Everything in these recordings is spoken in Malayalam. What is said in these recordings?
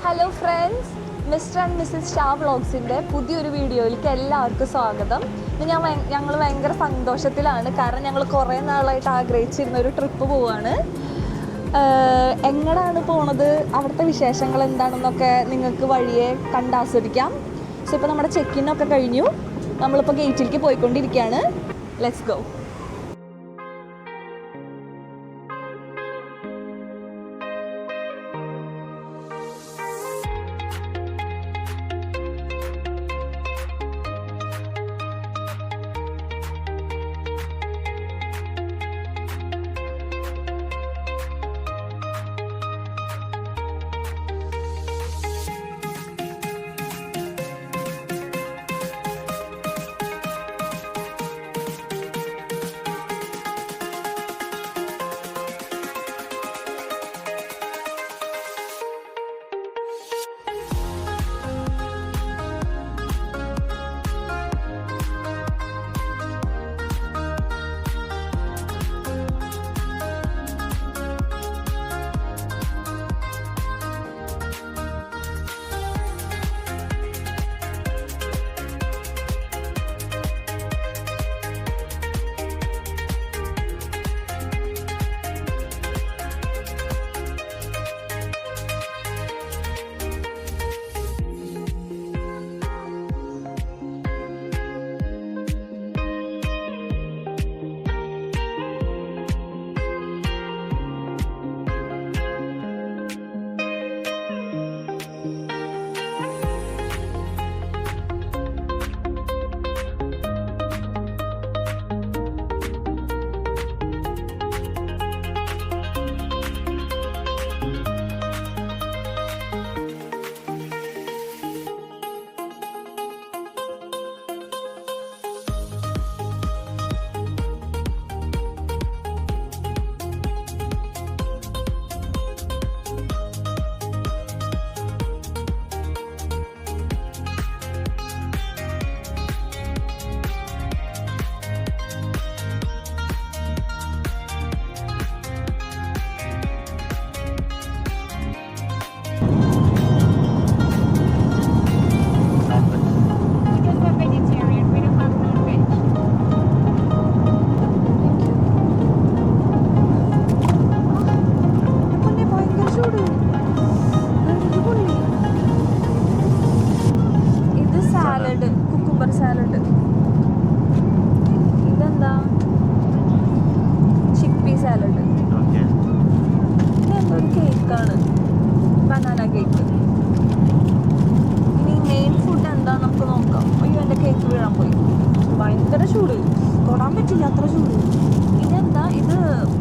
Hello friends, mister and missus Shah വ്ളോഗ്സിൻ്റെ പുതിയൊരു വീഡിയോയിലേക്ക് എല്ലാവർക്കും സ്വാഗതം. ഞങ്ങൾ ഭയങ്കര സന്തോഷത്തിലാണ്, കാരണം ഞങ്ങൾ കുറേ നാളായിട്ട് ആഗ്രഹിച്ചിരുന്ന ഒരു ട്രിപ്പ് പോവാണ്. എങ്ങനെയാണ് പോണത്, അവിടുത്തെ വിശേഷങ്ങൾ എന്താണെന്നൊക്കെ നിങ്ങൾക്ക് വഴിയെ കണ്ടാസ്വദിക്കാം. സോ ഇപ്പോൾ നമ്മുടെ ചെക്കിനൊക്കെ കഴിഞ്ഞു, നമ്മളിപ്പോൾ ഗേറ്റിലേക്ക് പോയിക്കൊണ്ടിരിക്കുകയാണ്. Let's go.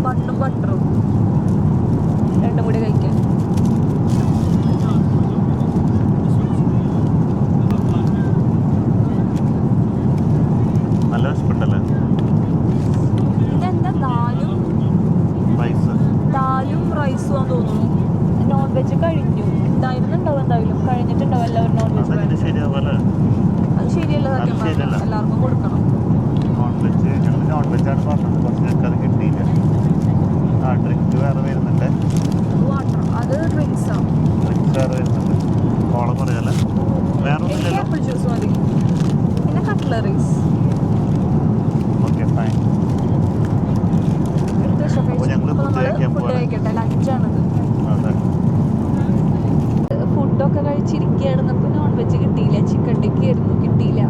ബണ്ണും ബട്ടറും രണ്ടും കൂടി കഴിക്കാൻ. ഇതെന്താ ദാലും റൈസും ആണെന്ന് തോന്നുന്നു. നോൺ വെജ് കഴിഞ്ഞു, ഉണ്ടായിരുന്നുണ്ടാവും, എന്തായാലും കഴിഞ്ഞിട്ടുണ്ടാവും എല്ലാവരും നോൺ വെജ്. അത് ശരിയല്ല, എല്ലാവർക്കും കൊടുക്കണം. നോൺ വെജാണ് പറഞ്ഞത്, പക്ഷെ ഞങ്ങൾക്ക് അത് കിട്ടിയില്ല. ഡ്രിങ്ക് വേറെ വരുന്നുണ്ട്, വാട്ടർ അത് ഡ്രിങ്ക്സാ. ഡ്രിങ്ക് വേറെ വരുന്നുണ്ട്, കോളം പറയാല്ലേ, വേറെ ഒന്നുമില്ലല്ലോ. ആപ്പിൾ ജ്യൂസ് മതി, പിന്നെ കട്ട്ലറീസ്. Okay fine. ഫുഡ് കഴിക്കട്ടെ, ലഞ്ചാണത്. ഫുഡൊക്കെ കഴിച്ചിരിക്കുകയാണ്. നമുക്ക് നോൺ വെജ് കിട്ടിയില്ല, ചിക്കൻ ടിക്കി ആയിരുന്നു, കിട്ടിയില്ല.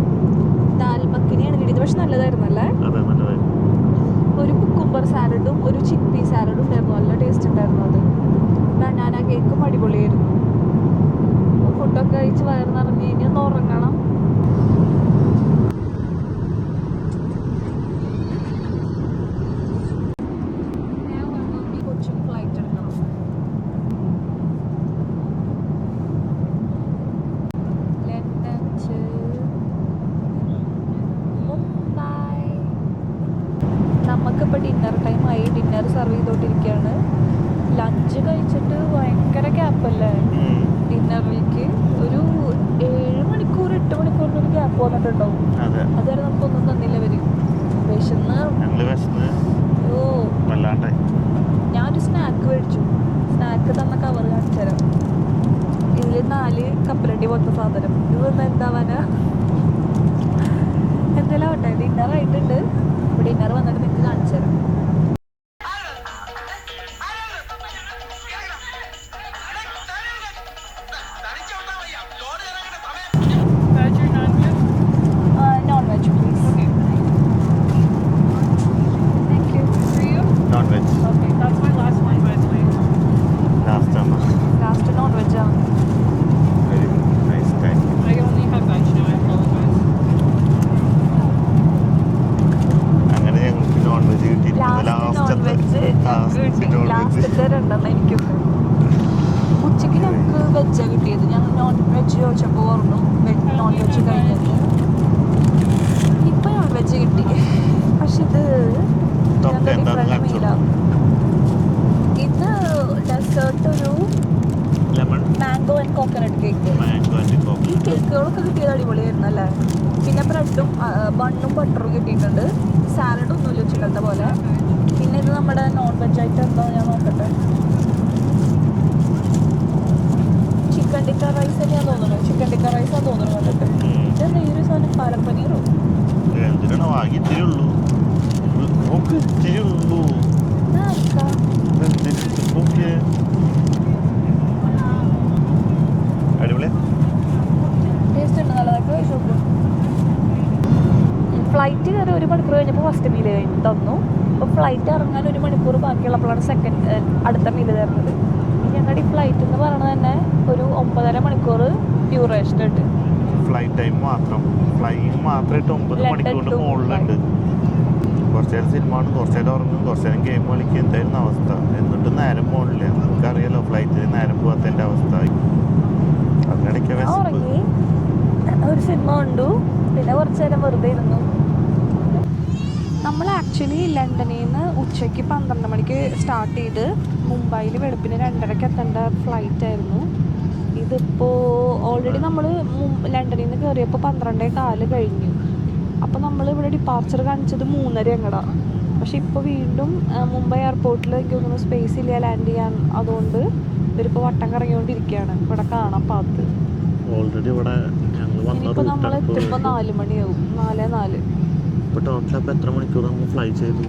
ദാൽ മഖനിയാണ് കിട്ടിയത്, പക്ഷെ നല്ലതായിരുന്നല്ലേ. ഒരു കുക്കുംബർ സാലഡും ഒരു ചിക്പി സാലഡും ഉണ്ടായിരുന്നു, നല്ല ടേസ്റ്റ് ഉണ്ടായിരുന്നു. അത് ബനാന കേക്കും അടിപൊളിയായിരുന്നു. ഫുഡൊക്കെ കഴിച്ച് വയറ് നിറഞ്ഞ് കഴിഞ്ഞ് ഒന്ന് ഉറങ്ങണം. കൊച്ചിൻ ഫ്ലൈറ്റ് എടുക്കണം. London to Mumbai. നമുക്കിപ്പോൾ ഡിന്നർ ടൈം ആയി, ഡിന്നർ സെർവ് ചെയ്തോണ്ടിരിക്കുകയാണ്. ലഞ്ച് കഴിച്ചിട്ട് ഭയങ്കര ഗ്യാപ്പല്ലേ ഡിന്നറിലേക്ക്. ഒരു 7 മണിക്കൂർ 8 മണിക്കൂറിന് ഒരു ഗ്യാപ്പ് വന്നിട്ടുണ്ടാവും. അതുവരെ നമുക്കൊന്നും തന്നില്ല ഇവര്. വിശന്ന് ഓ ഞാനൊരു സ്നാക്ക് മേടിച്ചു. സ്നാക്ക് തന്ന കവർ കാണിച്ചു തരാം. ഇതിൽ തീപ്പെട്ടി പോലത്തെ സാധനം. ഇതൊന്നും എന്താവാനാ? എന്തെല്ലാം ആവട്ടെ, ഡിന്നർ ആയിട്ടുണ്ട്. അപ്പോൾ ഡിന്നർ വന്നിട്ട് നിങ്ങൾക്ക് കാണിച്ചു തരാം. Non-veg, please. Thank you. For you? Non-veg. Okay, that's my last one, by the way. Last ആണ്. Last non-veg ആണ്. Very nice, thank you. I only have veg now, I apologize. അങ്ങനെ ഞങ്ങൾക്ക് നോൺ വെജ് കിട്ടിയിട്ടുണ്ട്. ലാസ്റ്റത്തെ രണ്ടെണ്ണം എനിക്കൊക്കെ. ഉച്ചയ്ക്ക് ഞങ്ങൾക്ക് വെജാണ് കിട്ടിയത്. ഞങ്ങൾ നോൺ വെജ് ചോദിച്ചപ്പോൾ പറഞ്ഞു നോൺ വെജ് കഴിഞ്ഞത്. ഇപ്പം നോൺ വെജ് കിട്ടി. പക്ഷെ ഇത് ഡിഫറെൻറ്റ് മീലാണ്. ഇത് ഡെസേർട്ട് ഒരു lemon mango and coconut cake. Mango and ഈ കോക്കനട്ട്. കേക്കുകളൊക്കെ കിട്ടിയത് അടിപൊളിയായിരുന്നു അല്ലേ? പിന്നെ ബ്രെഡും ബണ്ണും ബട്ടറും കിട്ടിയിട്ടുണ്ട്. സാലഡ് ഒന്നുമില്ല ഉച്ചക്കലത്തെ പോലെ. പിന്നെ ഇത് നമ്മുടെ നോൺ വെജ് ആയിട്ട് എന്താ ഞാൻ നോക്കട്ടെ. ചിക്കൻ ടിക്ക റൈസ് തന്നെയാന്ന് തോന്നുന്നു. ചിക്കൻ ടിക്ക റൈസാന്ന് തോന്നുന്നു കണ്ടിട്ട്. ഇതെന്താ ഈ ഒരു സാധനം? പാലക് പനീറോ? എന്തിനാണ് വാങ്ങി ഇത്തിരി ഉള്ളൂ. നോക്ക് ഇത്തിരി ഉള്ളൂ. ഓക്കെ അടിപൊളി. ടേസ്റ്റ് ഉണ്ട്, നല്ലതൊക്കെ കഴിച്ചു നോക്കും. ഫ്ലൈറ്റ് കയറി 1 മണിക്കൂർ കഴിഞ്ഞപ്പോൾ ഫസ്റ്റ് മീൽ കഴിഞ്ഞ് തന്നു. അപ്പോൾ ഫ്ലൈറ്റ് ഇറങ്ങാൻ 1 മണിക്കൂർ ബാക്കിയുള്ളപ്പോഴാണ് അടുത്ത മീൽ തരുന്നത്. ഞങ്ങളുടെ ഈ ഫ്ലൈറ്റ് എന്ന് പറയുന്നത് തന്നെ ഒരു 9.5 മണിക്കൂർ ഡ്യൂറേഷൻ ഉണ്ട്. ഫ്ലൈറ്റ് ടൈം മാത്രം, ഫ്ലൈയിങ് മാത്രമായിട്ട് 9 മണിക്കൂറിൻ്റെ മുകളിലുണ്ട്. കുറച്ച് നേരം സിനിമ കാണും, കുറച്ച് നേരം ഉറങ്ങും, കുറച്ച് നേരം ഗെയിം കളിക്കുക. എന്തായിരുന്നു അവസ്ഥ? എന്നിട്ട് നേരം പോകണില്ല. നമുക്കറിയാലോ ഫ്ലൈറ്റിൽ നേരം പോകാത്തതിൻ്റെ അവസ്ഥ. അതിനിടയ്ക്ക് ഉറങ്ങി, ഒരു സിനിമ കണ്ടു, പിന്നെ കുറച്ച് നേരം വെറുതെ ഇരുന്നു. നമ്മൾ ആക്ച്വലി ലണ്ടനിൽ നിന്ന് ഉച്ചയ്ക്ക് 12 മണിക്ക് സ്റ്റാർട്ട് ചെയ്ത് മുംബൈയിൽ വെളുപ്പിന് 2:30 എത്തേണ്ട ഫ്ലൈറ്റ് ആയിരുന്നു. ഇതിപ്പോൾ ഓൾറെഡി നമ്മൾ ലണ്ടനിൽ നിന്ന് കയറിയപ്പോൾ 12:15 കഴിഞ്ഞു. അപ്പോൾ നമ്മൾ ഇവിടെ ഡിപ്പാർച്ചർ കാണിച്ചത് 3:30 അങ്ങടാണ്. പക്ഷെ ഇപ്പോൾ വീണ്ടും മുംബൈ എയർപോർട്ടിൽ എനിക്ക് തോന്നുന്നു സ്പേസ് ഇല്ല ലാൻഡ് ചെയ്യാൻ. അതുകൊണ്ട് ഇവരിപ്പോൾ വട്ടം കറങ്ങിക്കൊണ്ടിരിക്കുകയാണ്. ഇവിടെ കാണാൻ പാത്ത്. ഓൾറെഡി ഇവിടെ ഇനിയിപ്പോൾ നമ്മൾ എത്തുമ്പോൾ 4 മണിയാവും. 4:04. ഇപ്പോൾ ടോട്ടൽ അപ്പോൾ എത്ര മണിക്കൂർ നമ്മൾ ഫ്ലൈ ചെയ്തു?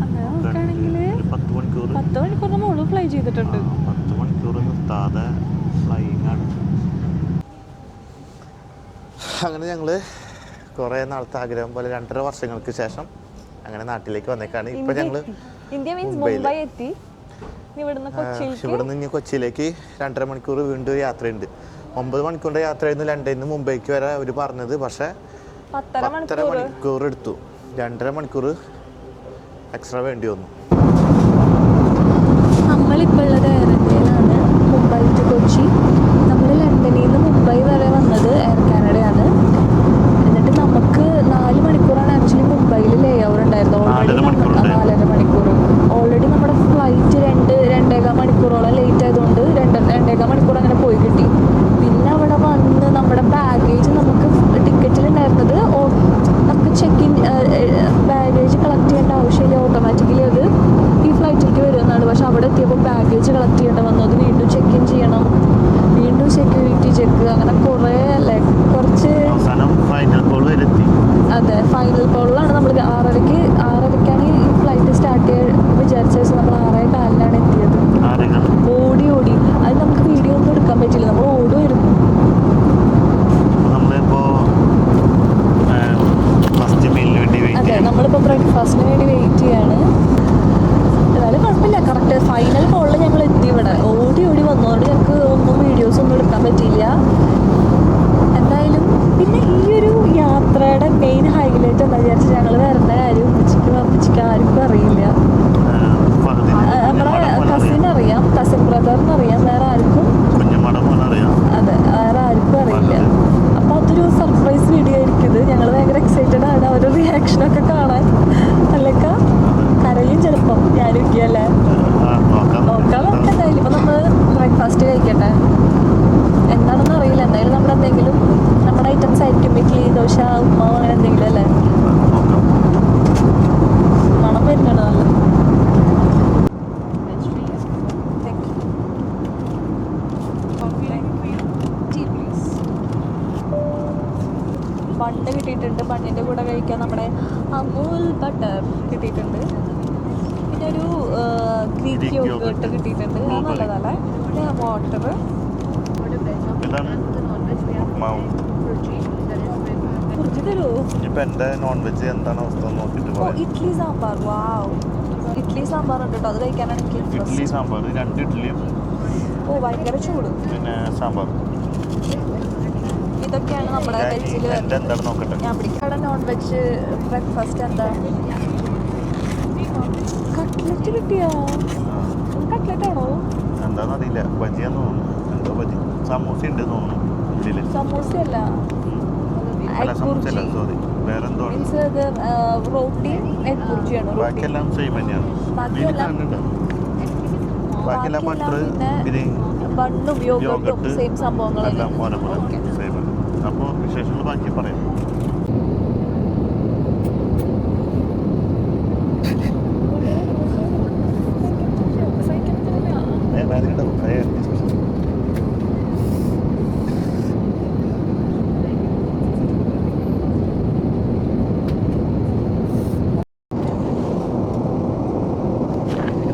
അങ്ങനെ നോക്കുകയാണെങ്കിൽ 10 മണിക്കൂർ. 10 മണിക്കൂറിന് മുകളിൽ ഫ്ലൈ ചെയ്തിട്ടുണ്ട്. 10 മണിക്കൂർ നിർത്താതെ ഫ്ലൈയിങ് ആണ്. അങ്ങനെ ഞങ്ങൾ കുറേ നാളത്തെ ആഗ്രഹം പോലെ 2.5 വർഷങ്ങൾക്ക് ശേഷം അങ്ങനെ നാട്ടിലേക്ക് വന്നേക്കാണ്. ഇപ്പം ഞങ്ങൾ ഇന്ത്യ മീൻസ് മുംബൈ എത്തി. ഇവിടുന്ന് ഇനി കൊച്ചിയിലേക്ക് 2.5 മണിക്കൂർ വീണ്ടും യാത്രയുണ്ട്. 9 മണിക്കൂറിൻ്റെ യാത്രയായിരുന്നു ലണ്ടനിൽ നിന്ന് മുംബൈക്ക് വരെ അവർ പറഞ്ഞത്. പക്ഷേ 10.5 മണിക്കൂർ എടുത്തു. 2.5 മണിക്കൂർ എക്സ്ട്രാ വേണ്ടി വന്നു. നമ്മളിപ്പോൾ ഉള്ളത് എയർ ഇന്ത്യയിലാണ്, മുംബൈ ടു കൊച്ചി. നമ്മൾ ലണ്ടനിൽ നിന്ന് മുംബൈ വരെ വന്നത് എയർ കാനഡയാണ്. എന്നിട്ട് നമുക്ക് 4 മണിക്കൂറാണ് ആക്ച്വലി മുംബൈയിൽ ലേ ഓവർ ഉണ്ടായിരുന്നത്. 4.5 മണിക്കൂർ. ഓൾറെഡി നമ്മുടെ ഫ്ലൈറ്റ് 2.25 മണിക്കൂറോളം ലേറ്റ് ആയതുകൊണ്ട് 2.25 മണിക്കൂർ അങ്ങനെ പോയി കിട്ടി. പിന്നെ അവിടെ വന്ന് നമ്മുടെ ബാഗേജ് നമുക്ക് ടിക്കറ്റിലുണ്ടായിരുന്നത് നമുക്ക് ചെക്ക് ഇൻ ബാഗേജ് കളക്ട് ചെയ്യേണ്ട ആവശ്യമില്ല, ഓട്ടോമാറ്റിക്കലി അത് ഈ ഫ്ലൈറ്റിലേക്ക് വരുമെന്നാണ്. പക്ഷെ അവിടെ എത്തിയപ്പോൾ ബാഗേജ് കളക്ട് ചെയ്യേണ്ട വന്നു. അത് വീണ്ടും ചെക്ക് ഇൻ ചെയ്യണം, വീണ്ടും സെക്യൂരിറ്റി ചെക്ക്, അങ്ങനെ കുറേ അല്ലേ കുറച്ച്. അതെ, ഫൈനൽ കോളിലാണ് നമ്മൾ 6:30ക്കാണ് ഈ ഫ്ലൈറ്റ് സ്റ്റാർട്ട് ചെയ്യാൻ വിചാരിച്ച ദിവസം നമ്മൾ 6:15 എത്തിയത്. ഓടി അത് നമുക്ക് വീഡിയോ ഒന്നും എടുക്കാൻ പറ്റില്ല, നമ്മൾ ഓടുമായിരുന്നു. അതെ, നമ്മളിപ്പോൾ ബ്രേക്ക്ഫാസ്റ്റിന് വേണ്ടി വെയിറ്റ് ചെയ്യാണ്. എന്നാലും കുഴപ്പമില്ല, കറക്റ്റ് ഫൈനൽ കോളിൽ ഞങ്ങൾ എത്തി. ഇവിടെ ഓടി വന്നതുകൊണ്ട് ഞങ്ങൾക്ക് ബണ്ണ് കിട്ടിയിട്ടുണ്ട്. ബണ്ണിൻ്റെ കൂടെ കഴിക്കാൻ നമ്മുടെ അമൂൽ ബട്ടർ കിട്ടിയിട്ടുണ്ട്. പിന്നെ ഒരു ഗ്രീക്ക് യോഗേർട്ട് കിട്ടിയിട്ടുണ്ട്. അത് നല്ലതല്ലേ. പിന്നെ വാട്ടർ. കുറിച്ച് തരുമോ? ഇഡ്ഡലി സാമ്പാർ. വാവ്, ഇഡ്ഡലി സാമ്പാർ ഉണ്ട് കേട്ടോ. അത് കഴിക്കാനാണ് എനിക്ക് ഇഡ്ഡലി സാമ്പാർ, 2 ഇഡ്ഡലിയും ഓ ഭയങ്കര ചൂട്. പിന്നെ സാമ്പാർ. ഇതൊക്കെയാണ് നമ്മുടെ വെജിൽ വരുന്നത്. ഞാൻ പിടിക്കാതെ നോൺ വെജ് ബ്രേക്ക്ഫാസ്റ്റ് എന്താ? കട്ട്ലറ്റ് കിട്ടിയോ? കട്ട്ലറ്റ് ആണോ? എന്താന്നറിയില്ല, ബജിയാന്ന് തോന്നുന്നു. എന്തോ ബജി. സമൂസ ഉണ്ട് തോന്നുന്നു. സമൂസ അല്ല, സോറി, വേറെന്തോ. റോട്ടിയും എഗ് ബുർജിയാണ്. ബാക്കിയെല്ലാം സെയിം തന്നെയാണ്. ബാക്കിയെല്ലാം ബണ്ണും യോഗട്ടും സെയിം സംഭവങ്ങളെല്ലാം. അപ്പോൾ വിശേഷങ്ങൾ ബാക്കി പറയാം.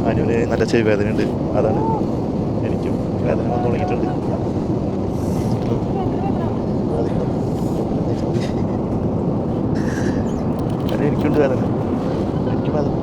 അനുവിന് നല്ല ചെവി വേദന ഉണ്ട്. അതാണ് എനിക്കും വേദന വന്നു തുടങ്ങിയിട്ടുണ്ട്. എനിക്കുണ്ട് വേദന. എനിക്ക് വേദന.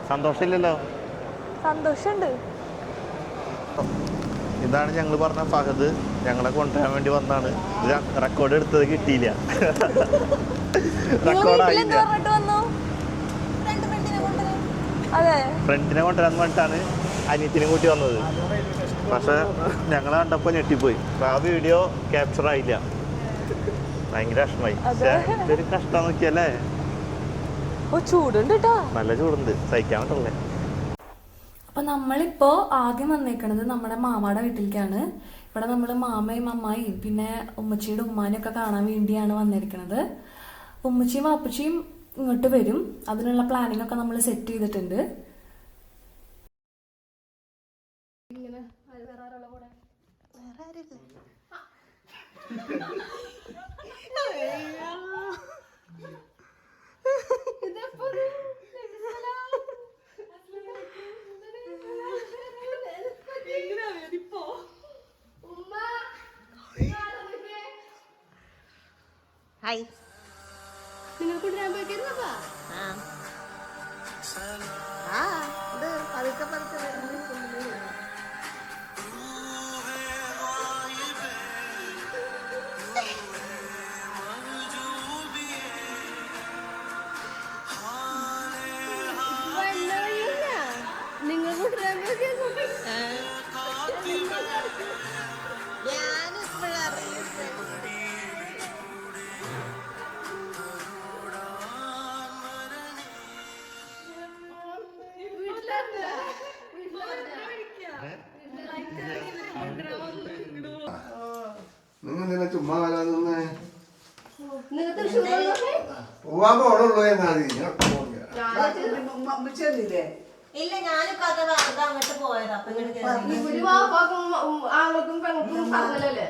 സന്തോഷമില്ലല്ലോ. സന്തോഷമുണ്ട്. ഇതാണ് ഞങ്ങൾ പറഞ്ഞ ഫഹദ്. ഞങ്ങളെ കൊണ്ടുവരാൻ വേണ്ടി വന്നാണ്. ഇത് റെക്കോർഡ് എടുത്തത് കിട്ടിയില്ല. റെക്കോർഡായില്ല. ഫ്രണ്ടിനെ കൊണ്ടുവരാൻ വേണ്ടിയിട്ടാണ് അനിയത്തിനെ കൂട്ടി വന്നത്. പക്ഷെ ഞങ്ങളെ കണ്ടപ്പോൾ ഞെട്ടിപ്പോയി. ആ വീഡിയോ ക്യാപ്ചർ ആയില്ല. ഭയങ്കര വിഷമായി. ഇതൊരു കഷ്ടം നോക്കിയല്ലേ. ചൂടുണ്ട് കേട്ടോ, നല്ല ചൂടുണ്ട്, സഹിക്കാൻ പറ്റല്ലേ. അപ്പൊ നമ്മളിപ്പോ ആദ്യം വന്നേക്കണത് നമ്മുടെ മാമാടെ വീട്ടിലേക്കാണ്. ഇവിടെ നമ്മൾ മാമയും അമ്മായിയും പിന്നെ ഉമ്മച്ചിയുടെ ഉമ്മാനും ഒക്കെ കാണാൻ വേണ്ടിയാണ് വന്നിരിക്കുന്നത്. ഉമ്മച്ചിയും വാപ്പച്ചിയും ഇങ്ങോട്ട് വരും. അതിനുള്ള പ്ലാനിങ് ഒക്കെ നമ്മൾ സെറ്റ് ചെയ്തിട്ടുണ്ട്. ഹായ്, നിങ്ങൾ കൊണ്ടുവരാൻ പോയിക്കാ? ഇത് പതുക്കെ പതുക്കെ നിങ്ങൾ കൊണ്ടുവരാൻ നിങ്ങൾ ചുമ്മാ വരാതെ പോവാൻ പോണുള്ളൂ. ഇല്ല, ഞാനിപ്പോ അങ്ങോട്ട് പോയത്. അപ്പൊ ആൾക്കും പെങ്ങൾക്കും പറഞ്ഞല്ലേ